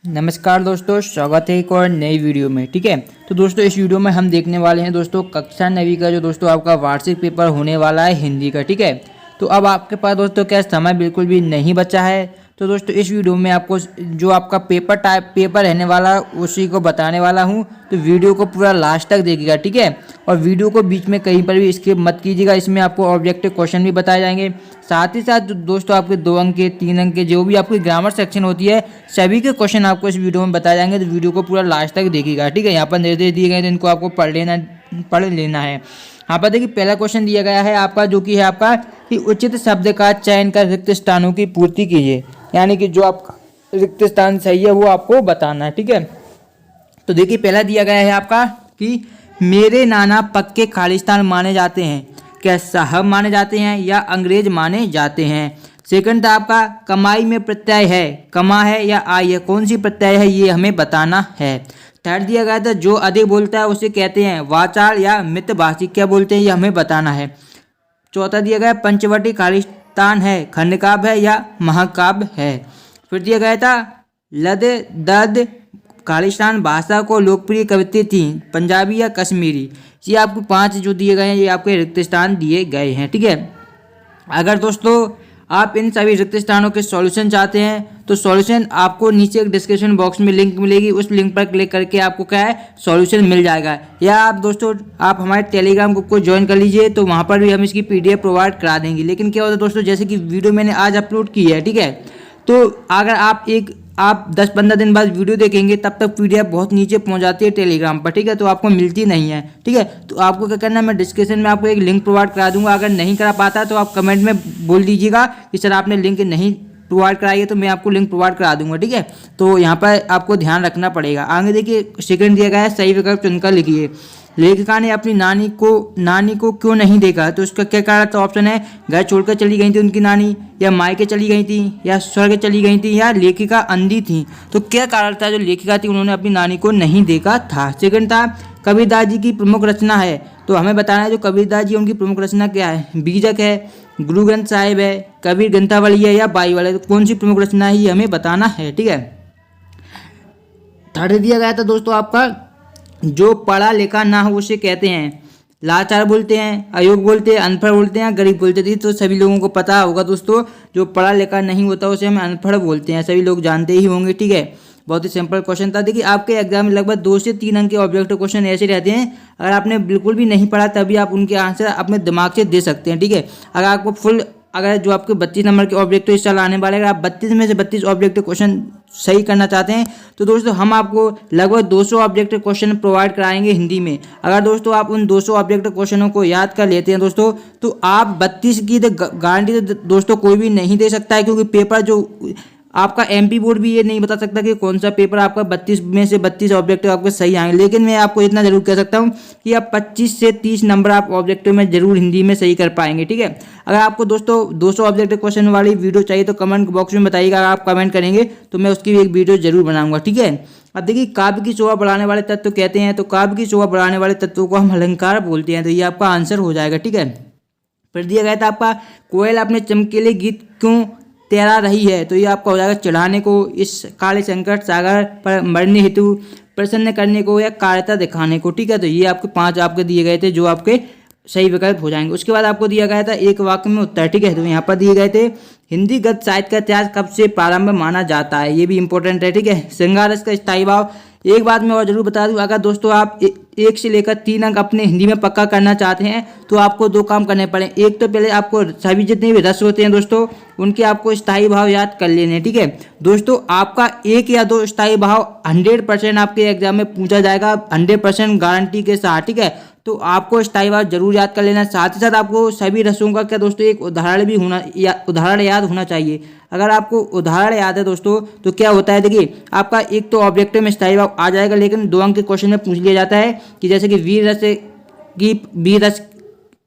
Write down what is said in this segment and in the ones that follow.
नमस्कार दोस्तों, स्वागत है एक और नई वीडियो में। ठीक है, तो दोस्तों इस वीडियो में हम देखने वाले हैं दोस्तों कक्षा 9वीं का जो दोस्तों आपका वार्षिक पेपर होने वाला है हिंदी का। ठीक है, तो अब आपके पास दोस्तों क्या समय बिल्कुल भी नहीं बचा है। तो दोस्तों इस वीडियो में आपको जो आपका पेपर रहने वाला उसी को बताने वाला हूँ। तो वीडियो को पूरा लास्ट तक देखिएगा। ठीक है, और वीडियो को बीच में कहीं पर भी स्किप मत कीजिएगा। इसमें आपको ऑब्जेक्टिव क्वेश्चन भी बताए जाएंगे, साथ ही साथ दोस्तों आपके 2 अंक के 3 अंक के जो भी आपकी ग्रामर सेक्शन होती है सभी के क्वेश्चन आपको इस वीडियो में बताए जाएंगे। तो वीडियो को पूरा लास्ट तक देखिएगा। ठीक है, यहाँ पर निर्देश दिए गए थे, इनको आपको पढ़ लेना है। यहाँ पर देखिए पहला क्वेश्चन दिया गया है आपका, जो कि है आपका कि उचित शब्द का चयन कर रिक्त स्थानों की पूर्ति कीजिए। यानी कि जो आपका रिक्त स्थान सही है वो आपको बताना है। ठीक है, तो देखिए पहला दिया गया है आपका कि मेरे नाना पक्के खालिस्तान माने जाते हैं। क्या साहब माने जाते हैं या अंग्रेज माने जाते हैं। सेकंड था आपका कमाई में प्रत्यय है, कमा है या आई है, कौन सी प्रत्यय है ये हमें बताना है। थर्ड दिया गया था जो अधिक बोलता है उसे कहते हैं वाचाल या मितभाषी, क्या बोलते हैं ये हमें बताना है। चौथा दिया गया पंचवटी खालिस्तान है, खंडकाव्य है या महाकाव्य है। फिर दिया गया था लद दद खालिस्तान भाषा को लोकप्रिय कविताएं थी, पंजाबी या कश्मीरी। ये आपको 5 जो दिए गए हैं ये आपके रिक्त स्थान दिए गए हैं। ठीक है, अगर दोस्तों आप इन सभी रिक्त स्थानों के सॉल्यूशन चाहते हैं तो सॉल्यूशन आपको नीचे एक डिस्क्रिप्शन बॉक्स में लिंक मिलेगी, उस लिंक पर क्लिक करके आपको क्या है सॉल्यूशन मिल जाएगा। या आप दोस्तों आप हमारे टेलीग्राम ग्रुप को ज्वाइन कर लीजिए, तो वहाँ पर भी हम इसकी PDF प्रोवाइड करा देंगे। लेकिन क्या होता है दोस्तों, जैसे कि वीडियो मैंने आज अपलोड की है, ठीक है, तो अगर आप 10-15 दिन बाद वीडियो देखेंगे तब तक PDF बहुत नीचे पहुंच जाती है टेलीग्राम पर। ठीक है, तो आपको मिलती नहीं है। ठीक है, तो आपको क्या करना है, मैं डिस्क्रिप्शन में आपको एक लिंक प्रोवाइड करा दूंगा। अगर नहीं करा पाता तो आप कमेंट में बोल दीजिएगा कि सर आपने लिंक नहीं प्रोवाइड कराई है, तो मैं आपको लिंक प्रोवाइड करा दूंगा। ठीक है, तो यहाँ पर आपको ध्यान रखना पड़ेगा। आगे देखिए सेकंड दिया गया है सही विकल्प चुनकर लिखिए। लेखिका ने अपनी नानी को क्यों नहीं देखा, तो उसका क्या कारण था। ऑप्शन है घर छोड़कर चली गई थी उनकी नानी, या मायके चली गई थी, या स्वर्ग चली गई थी, या लेखिका अंधी थी। तो क्या कारण था जो लेखिका थी उन्होंने अपनी नानी को नहीं देखा था। सेकंड था कबीरदास जी की प्रमुख रचना है, तो हमें बताना है जो कबीरदास जी उनकी प्रमुख रचना क्या है। बीजक है, गुरु ग्रंथ साहिब है, कबीर ग्रंथावली है या बाइबल है, तो कौन सी प्रमुख रचना है ये हमें बताना है। ठीक है, थर्ड दिया गया था दोस्तों आपका जो पढ़ा लिखा ना हो उसे कहते हैं लाचार बोलते हैं, अयोग्य बोलते हैं, अनपढ़ बोलते हैं, गरीब बोलते हैं। तो सभी लोगों को पता होगा दोस्तों, जो पढ़ा लिखा नहीं होता उसे हम अनपढ़ बोलते हैं, सभी लोग जानते ही होंगे। ठीक है, बहुत ही सिंपल क्वेश्चन था। देखिए आपके एग्जाम में लगभग 2 से 3 अंक के ऑब्जेक्टिव क्वेश्चन ऐसे रहते हैं, अगर आपने बिल्कुल भी नहीं पढ़ा तभी आप उनके आंसर अपने दिमाग से दे सकते हैं। ठीक है, अगर जो आपके 32 नंबर के ऑब्जेक्टिव इस साल आने वाले, अगर आप 32 में से 32 ऑब्जेक्टिव क्वेश्चन सही करना चाहते हैं तो दोस्तों हम आपको लगभग 200 ऑब्जेक्टिव क्वेश्चन प्रोवाइड कराएंगे हिंदी में। अगर दोस्तों आप उन 200 ऑब्जेक्टिव क्वेश्चनों को याद कर लेते हैं दोस्तों, तो आप 32 की गारंटी तो दोस्तों कोई भी नहीं दे सकता है, क्योंकि पेपर जो आपका MP बोर्ड भी ये नहीं बता सकता कि कौन सा पेपर आपका 32 में से 32 ऑब्जेक्टिव आपके सही आएंगे। लेकिन मैं आपको इतना जरूर कह सकता हूँ कि आप 25 से 30 नंबर आप ऑब्जेक्टिव में जरूर हिंदी में सही कर पाएंगे। ठीक है, अगर आपको दोस्तों 200 ऑब्जेक्टिव क्वेश्चन वाली वीडियो चाहिए तो कमेंट बॉक्स में बताइएगा। अगर आप कमेंट करेंगे तो मैं उसकी भी एक वीडियो जरूर बनाऊंगा। ठीक है, अब देखिए काव्य की शोभा बढ़ाने वाले तत्व कहते हैं, तो काव्य की शोभा बढ़ाने वाले तत्वों को हम अलंकार बोलते हैं। तो ये आपका आंसर हो जाएगा। ठीक है, फिर दिया गया था आपका कोयल अपने चमकीले गीत क्यों तैरा रही है, तो ये आपका हो जाएगा चढ़ाने को, इस काले संकट सागर पर मरने हेतु, प्रसन्न करने को, या कायरता दिखाने को। ठीक है, तो ये आपके 5 आपके दिए गए थे जो आपके सही विकल्प हो जाएंगे। उसके बाद आपको दिया गया था एक वाक्य में उत्तर। ठीक है, तो यहाँ पर दिए गए थे हिंदी गद्य साहित्य का इतिहास कब से प्रारंभ माना जाता है, ये भी इंपॉर्टेंट है। ठीक है, श्रृंगार रस का स्थायी भाव। एक बात मैं और जरूर बता दूं, अगर दोस्तों आप 1 से लेकर 3 अंक अपने हिंदी में पक्का करना चाहते हैं तो आपको 2 काम करने पड़े। एक तो पहले आपको सभी जितने भी रस होते हैं दोस्तों उनके आपको स्थायी भाव याद कर लेने हैं। ठीक है दोस्तों, आपका 1 या 2 स्थायी भाव 100% आपके एग्जाम में पूछा जाएगा, 100% गारंटी के साथ। ठीक है, तो आपको स्थायी भाव जरूर याद कर लेना। साथ ही साथ आपको सभी रसों का क्या दोस्तों एक उदाहरण भी उदाहरण याद होना चाहिए। अगर आपको उदाहरण याद है दोस्तों तो क्या होता है, देखिए आपका एक तो ऑब्जेक्टिव में स्थायी भाव आ जाएगा, लेकिन 2 अंक के क्वेश्चन में पूछ लिया जाता है कि जैसे कि वीर रस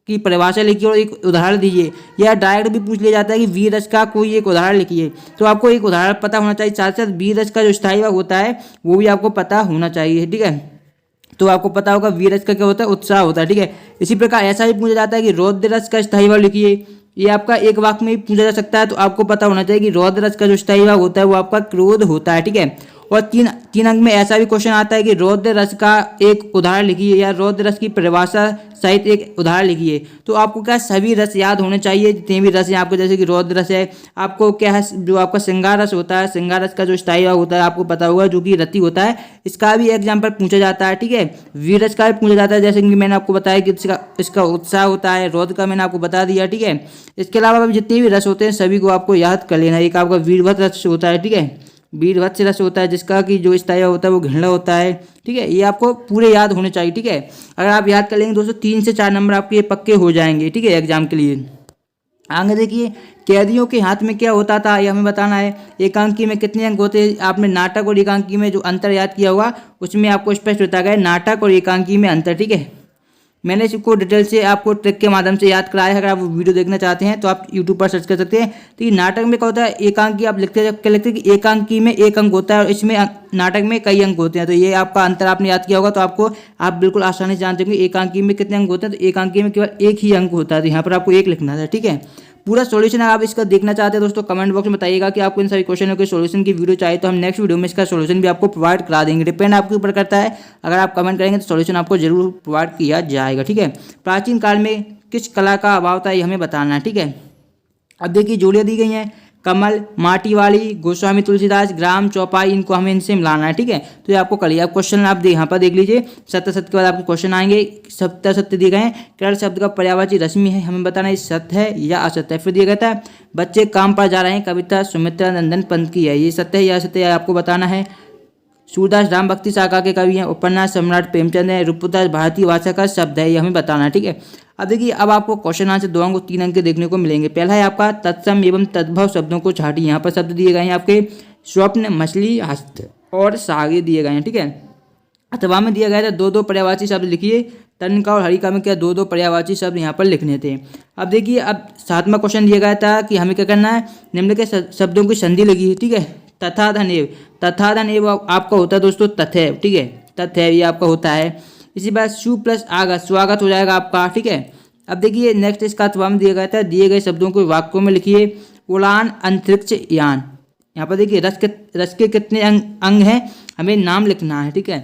की परिभाषा लिखिए और एक उदाहरण दीजिए, या डायरेक्ट भी पूछ लिया जाता है कि वीर रस का कोई एक उदाहरण लिखिए। तो आपको एक उदाहरण पता होना चाहिए, साथ साथ वीर रस का जो स्थायी भाव होता है वो भी आपको पता होना चाहिए। ठीक है, तो आपको पता होगा वीर रस का क्या होता है, उत्साह होता है। ठीक है, इसी प्रकार ऐसा भी पूछा जाता है कि रौद्र रस का स्थायी भाव लिखिए, ये आपका एक वाक्य में भी पूछा जा सकता है। तो आपको पता होना चाहिए कि रौद्र रस का जो स्थायी भाव होता है वो आपका क्रोध होता है। ठीक है, और तीन तीन अंक में ऐसा भी क्वेश्चन आता है कि रौद्र रस का एक उदाहरण लिखिए या रौद्र रस की परिभाषा सहित एक उदाहरण लिखिए। तो आपको क्या सभी रस याद होने चाहिए, जितने भी रस हैं आपको, जैसे कि रौद्र रस है, आपको क्या है जो आपका श्रृंगार रस होता है, श्रृंगार रस का जो स्थायी भाव होता है आपको पता होगा, जो कि रति होता है, इसका भी एग्जाम्पल पूछा जाता है। ठीक है, वीर रस का भी पूछा जाता है, जैसे कि मैंने आपको बताया कि इसका उत्साह होता है, रौद्र का मैंने आपको बता दिया। ठीक है, इसके अलावा जितने भी रस होते हैं सभी को आपको याद कर लेना। एक आपका वीरभद्र रस होता है, ठीक है, वीरभद्र रस होता है जिसका कि जो स्थायी होता है वो घृणा होता है। ठीक है, ये आपको पूरे याद होने चाहिए। ठीक है, अगर आप याद कर लेंगे दोस्तों 3 से 4 नंबर आपके ये पक्के हो जाएंगे। ठीक है, एग्जाम के लिए। आगे देखिए, कैदियों के हाथ में क्या होता था ये हमें बताना है। एकांकी में कितने अंक होते हैं, आपने नाटक और एकांकी में जो अंतर याद किया होगा उसमें आपको स्पष्ट बताया गया नाटक और एकांकी में अंतर। ठीक है, मैंने इसको डिटेल से आपको ट्रिक के माध्यम से याद कराया है। अगर आप वीडियो देखना चाहते हैं तो आप यूट्यूब पर सर्च कर सकते हैं। तो ये नाटक में क्या होता है, एकांकी आप लिखते हैं कि एकांकी में एक अंक होता है और इसमें नाटक में कई अंक होते हैं। तो ये आपका अंतर आपने याद किया होगा, तो आपको आप बिल्कुल आसानी से जानते होंगे एकांकी में कितने अंक होते हैं। तो एकांकी में केवल एक ही अंक होता है, तो यहाँ पर आपको एक लिखना है। ठीक है, पूरा सॉल्यूशन आप इसका देखना चाहते हैं दोस्तों कमेंट बॉक्स में बताइएगा कि आपको इन सभी क्वेश्चनों के सॉल्यूशन की वीडियो चाहिए, तो हम नेक्स्ट वीडियो में इसका सॉल्यूशन भी आपको प्रोवाइड करा देंगे। डिपेंड आपके ऊपर करता है, अगर आप कमेंट करेंगे तो सॉल्यूशन आपको जरूर प्रोवाइड किया जाएगा। ठीक है, प्राचीन काल में किस कला का अभाव था ये हमें बताना है। ठीक है, अब देखिए जोड़ियाँ दी गई हैं, कमल, माटी वाली, गोस्वामी तुलसीदास, ग्राम, चौपाई, इनको हमें इनसे मिलाना है। ठीक है, तो ये आपको करिए। आप क्वेश्चन आप यहाँ पर देख लीजिए, सत्य सत्य के बाद आपके क्वेश्चन आएंगे। सत्य सत्य दिए गए हैं, केरल शब्द का पर्यायवाची रश्मि है, हमें बताना है सत्य है या असत्य है। फिर दिया गया था बच्चे काम पर जा रहे हैं, कविता सुमित्रा नंदन पंत की है, ये सत्य है या असत्य है आपको बताना है। सूरदास राम भक्ति शाखा के कवि हैं, उपन्यास सम्राट प्रेमचंद है, रूपदास भारतीय भाषा का शब्द है, ये हमें बताना है। ठीक है, अब देखिए अब आपको क्वेश्चन आंसर 2 अंक 3 अंक के देखने को मिलेंगे। पहला है आपका तत्सम एवं तद्भव शब्दों को छाटिए। यहाँ पर शब्द दिए गए हैं आपके स्वप्न, मछली, हस्त और सागे दिए गए हैं। ठीक है, अथवा में दिया गया था 2-2 पर्यायवाची शब्द लिखिए। तनिका और हरिका में क्या 2-2 पर्यायवाची शब्द यहाँ पर लिखने थे। अब देखिए अब 7वां क्वेश्चन दिया गया था कि हमें क्या करना है, निम्न के शब्दों की संधि लिखिए। ठीक है, तथा धन एव, तथा धन एव आपका होता है दोस्तों तथैव। ठीक है, तथैव ये आपका होता है। इसी बात सु प्लस आगत, स्वागत हो जाएगा आपका। ठीक है, अब देखिए नेक्स्ट इसका अथवा में दिया गया था, दिए गए शब्दों को वाक्यों में लिखिए। उड़ान, अंतरिक्ष, यान। यहाँ पर देखिए रस के कितने अंग हैं, हमें नाम लिखना है। ठीक है,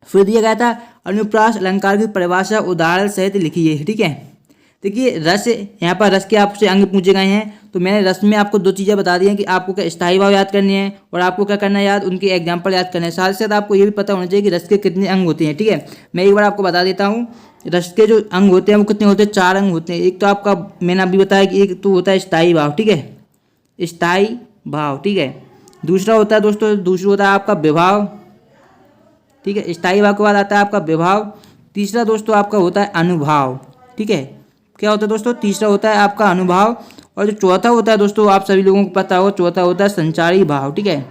फिर दिया गया था अनुप्रास अलंकार की परिभाषा उदाहरण सहित लिखिए। ठीक है, देखिए रस, यहाँ पर रस के आपसे अंग पूछे गए हैं, तो मैंने रस में आपको 2 चीज़ें बता दी हैं कि आपको क्या स्थायी भाव याद करने हैं और आपको क्या करना है याद, उनके एग्जाम्पल याद करने हैं। साथ ही साथ आपको ये भी पता होना चाहिए कि रस के कितने अंग होते हैं। ठीक है, मैं एक बार आपको बता देता हूँ, रस के जो अंग होते हैं वो कितने होते हैं, 4 अंग होते हैं। एक तो आपका मैंने अभी बताया कि एक तो होता है स्थायी भाव। ठीक है, स्थायी भाव। ठीक है, दूसरा होता है दोस्तों, दूसरा होता है आपका विभाव। ठीक है, स्थायी भाव के बाद आता है आपका विभाव। तीसरा दोस्तों आपका होता है अनुभाव। ठीक है, क्या होता है दोस्तों, तीसरा होता है आपका अनुभाव। और जो चौथा होता है दोस्तों आप सभी लोगों को पता होगा, चौथा होता है संचारी भाव। ठीक है,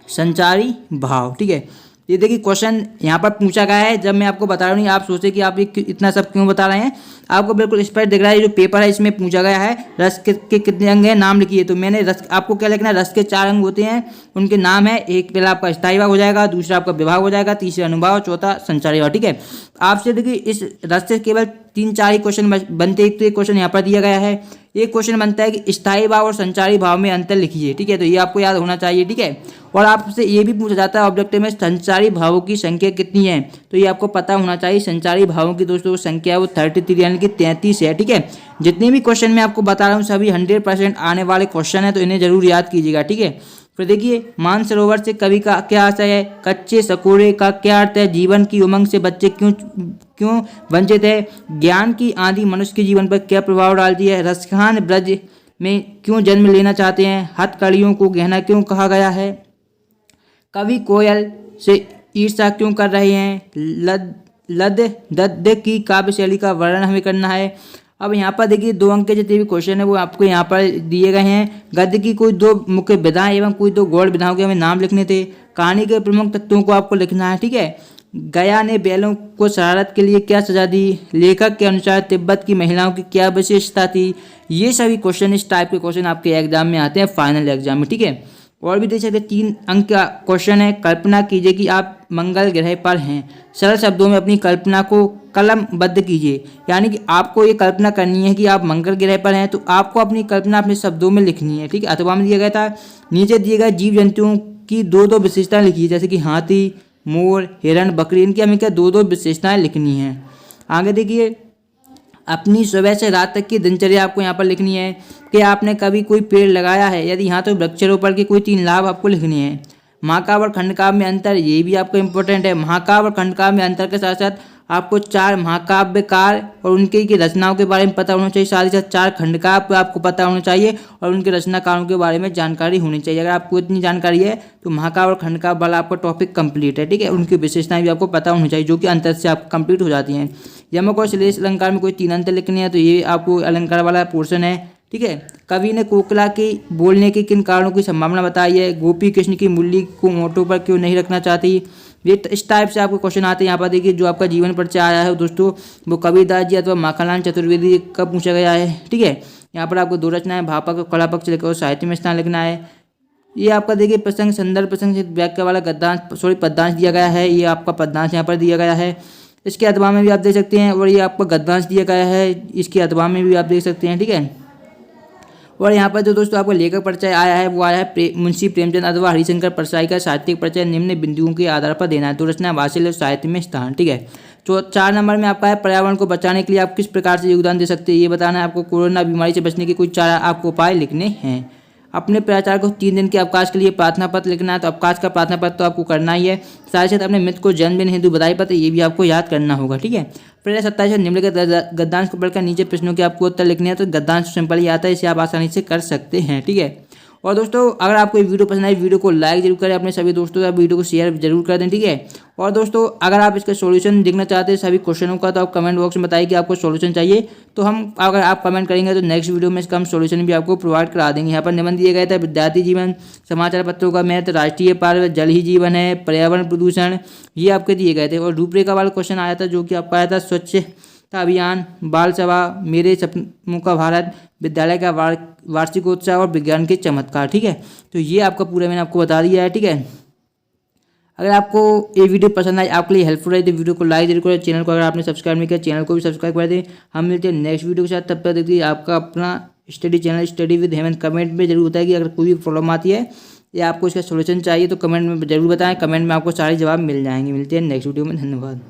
संचारी भाव। ठीक है, ये देखिए क्वेश्चन यहाँ पर पूछा गया है। जब मैं आपको बता रहा हूँ आप सोचे कि आप ये इतना सब क्यों बता रहे हैं, आपको बिल्कुल स्पष्ट दिख रहा है। जो पेपर है इसमें पूछा गया है रस के कितने अंग हैं, नाम लिखिए। तो मैंने रस आपको क्या लिखना है, रस के 4 अंग होते हैं, उनके नाम है। एक पहला आपका स्थायी भाव हो जाएगा, दूसरा आपका विभाग हो जाएगा, तीसरा अनुभाव, चौथा संचारी भाव। ठीक है, आपसे देखिए इस रस से केवल 3-4 ही क्वेश्चन बनते। एक तो एक क्वेश्चन यहाँ पर दिया गया है, एक क्वेश्चन बनता है कि स्थायी भाव और संचारी भाव में अंतर लिखिए। ठीक है, तो ये आपको याद होना चाहिए। ठीक है, और आपसे ये भी पूछा जाता है ऑब्जेक्टिव में संचारी भावों की संख्या कितनी है, तो ये आपको पता होना चाहिए। संचारी भावों की दोस्तों संख्या है वो 33 यानी कि 33 है। ठीक है, जितने भी क्वेश्चन मैं आपको बता रहा हूँ सभी 100% आने वाले क्वेश्चन है, तो इन्हें जरूर याद कीजिएगा। ठीक है, फिर देखिए मानसरोवर से कवि का क्या आशय है, कच्चे सकोरे का क्या अर्थ है, जीवन की उमंग से बच्चे क्यों वंचित है, ज्ञान की आंधी मनुष्य के जीवन पर क्या प्रभाव डालती है, रसखान ब्रज में क्यों जन्म लेना चाहते हैं, हथकड़ियों को गहना क्यों कहा गया है, कवि कोयल से ईर्ष्या क्यों कर रहे हैं, लद दद्य की काव्य शैली का वर्णन हमें करना है। अब यहाँ पर देखिए 2 अंक के जितने भी क्वेश्चन है वो आपको यहाँ पर दिए गए हैं। गद्य की कोई 2 मुख्य विधाएं एवं कोई 2 गौड़ विधाओं के हमें नाम लिखने थे। कहानी के प्रमुख तत्वों को आपको लिखना है। ठीक है, गया ने बैलों को शरारत के लिए क्या सजा दी, लेखक के अनुसार तिब्बत की महिलाओं की क्या विशेषता थी। ये सभी क्वेश्चन इस टाइप के क्वेश्चन आपके एग्जाम में आते हैं, फाइनल एग्जाम में। ठीक है, और भी देख सकते 3 अंक का क्वेश्चन है, कल्पना कीजिए कि आप मंगल ग्रह पर हैं। सरल शब्दों में अपनी कल्पना को कलमबद्ध कीजिए, यानी कि आपको ये कल्पना करनी है कि आप मंगल ग्रह पर हैं, तो आपको अपनी कल्पना अपने शब्दों में लिखनी है। ठीक है, अथवा में दिया गया था नीचे दिए गए जीव जंतुओं की दो दो विशेषताएं लिखी है, जैसे कि हाथी, मोर, हिरण, बकरी, इनकी हमें क्या दो दो विशेषताएं लिखनी है। आगे देखिए, अपनी सुबह से रात तक की दिनचर्या आपको यहाँ पर लिखनी है कि आपने कभी कोई पेड़ लगाया है, यदि हाँ तो वृक्षारोपण के कोई 3 लाभ आपको लिखने हैं। महाकाव्य और खंडकाव्य में अंतर, ये भी आपको इंपॉर्टेंट है। महाकाव्य और खंडकाव्य में अंतर के साथ साथ आपको 4 महाकाव्यकार और उनके की रचनाओं के बारे में पता होना चाहिए, साथ ही साथ 4 खंडकाव्य आपको पता होना चाहिए और उनके रचनाकारों के बारे में जानकारी होनी चाहिए। अगर आपको इतनी जानकारी है तो महाकाव्य और खंडकाव्य वाला आपका टॉपिक कंप्लीट है, ठीक है। उनकी विशेषताएं भी आपको पता होनी चाहिए, जो कि अंतर से आपको कंप्लीट हो जाती हैं। यमक और श्लेष अलंकार में कोई 3 अंतर लिखने हैं, तो ये आपको अलंकार वाला पोर्शन है, ठीक है। कवि ने कोकिला के बोलने के किन कारणों की संभावना बताई है। गोपी कृष्ण की मुरली को मोटों पर क्यों नहीं रखना चाहती। ये इस टाइप से आपको क्वेश्चन आते हैं। यहाँ पर देखिए, जो आपका जीवन परिचय आया है दोस्तों, वो कबीरदास जी अथवा माखनलाल चतुर्वेदी कब पूछा गया है, ठीक है। यहाँ पर आपको 2 रचनाएं भापक और कला पक्ष लिखा और साहित्य में स्थान लिखना है। ये आपका देखिए प्रसंग संदर्भ प्रसंग से व्याख्या वाला पद्यांश दिया गया है, ये आपका पद्यांश यहाँ पर दिया गया है। इसके अथवा में भी आप देख सकते हैं, और ये आपका गद्यांश दिया गया है, इसके अथवा में भी आप देख सकते हैं, ठीक है। और यहाँ पर जो दोस्तों आपको लेखक परिचय आया है, वो आया है मुंशी प्रेमचंद अथवा हरिशंकर परसाई का साहित्यिक परिचय निम्न बिंदुओं के आधार पर देना है। 2 रचना भाषा और साहित्य में स्थान, ठीक है। तो 4 नंबर में आपका है पर्यावरण को बचाने के लिए आप किस प्रकार से योगदान दे सकते हैं, ये बताना है आपको। कोरोना बीमारी से बचने के कुछ 4 आपको उपाय लिखने हैं। अपने प्राचार्य को 3 दिन के अवकाश के लिए प्रार्थना पत्र लिखना है, तो अवकाश का प्रार्थना पत्र तो आपको करना ही है। साथ ही साथ अपने मित्र को जन्मदिन हेतु बधाई पत्र, ये भी आपको याद करना होगा, ठीक है। पहले 27 निम्नलिखित गद्यांश को पढ़कर नीचे प्रश्नों के आपको उत्तर लिखने हैं, तो गद्यांश सिंपल ही आता है, इसे आप आसानी से कर सकते हैं, ठीक है। और दोस्तों अगर आपको ये वीडियो पसंद आई, वीडियो को लाइक जरूर करें, अपने सभी दोस्तों के साथ वीडियो को शेयर जरूर कर दें, ठीक है। और दोस्तों अगर आप इसका सॉल्यूशन देखना चाहते हैं सभी क्वेश्चनों का, तो आप कमेंट बॉक्स में बताइए कि आपको सॉल्यूशन चाहिए, तो हम अगर आप कमेंट करेंगे तो नेक्स्ट वीडियो में इसका हम सॉल्यूशन भी आपको प्रोवाइड करा देंगे। यहाँ पर निबंध दिए गए थे विद्यार्थी जीवन, समाचार पत्रों का महत्व, राष्ट्रीय पर्व, जल ही जीवन है, पर्यावरण प्रदूषण, ये आपके दिए गए थे। और रूपरेखा वाला क्वेश्चन आया था, जो कि आपका आया था स्वच्छता अभियान, बाल सभा, मेरे सपनों का भारत, विद्यालय का वार्षिकोत्सव और विज्ञान के चमत्कार, ठीक है। तो ये आपका पूरा मैंने आपको बता दिया है, ठीक है। अगर आपको ये वीडियो पसंद आए, आपके लिए हेल्पफुल है, तो वीडियो को लाइक जरूर करें। चैनल को अगर आपने सब्सक्राइब नहीं किया, चैनल को भी सब्सक्राइब कर दें। हम मिलते हैं नेक्स्ट वीडियो के साथ, तब तक देखिए आपका अपना study channel study with Hemant. Comment में जरूर बताएं कि अगर कोई भी प्रॉब्लम आती है या आपको इसका सोल्यूशन चाहिए तो कमेंट में जरूर बताएं। कमेंट में आपको सारे जवाब मिल जाएंगे। मिलते हैं नेक्स्ट वीडियो में, धन्यवाद।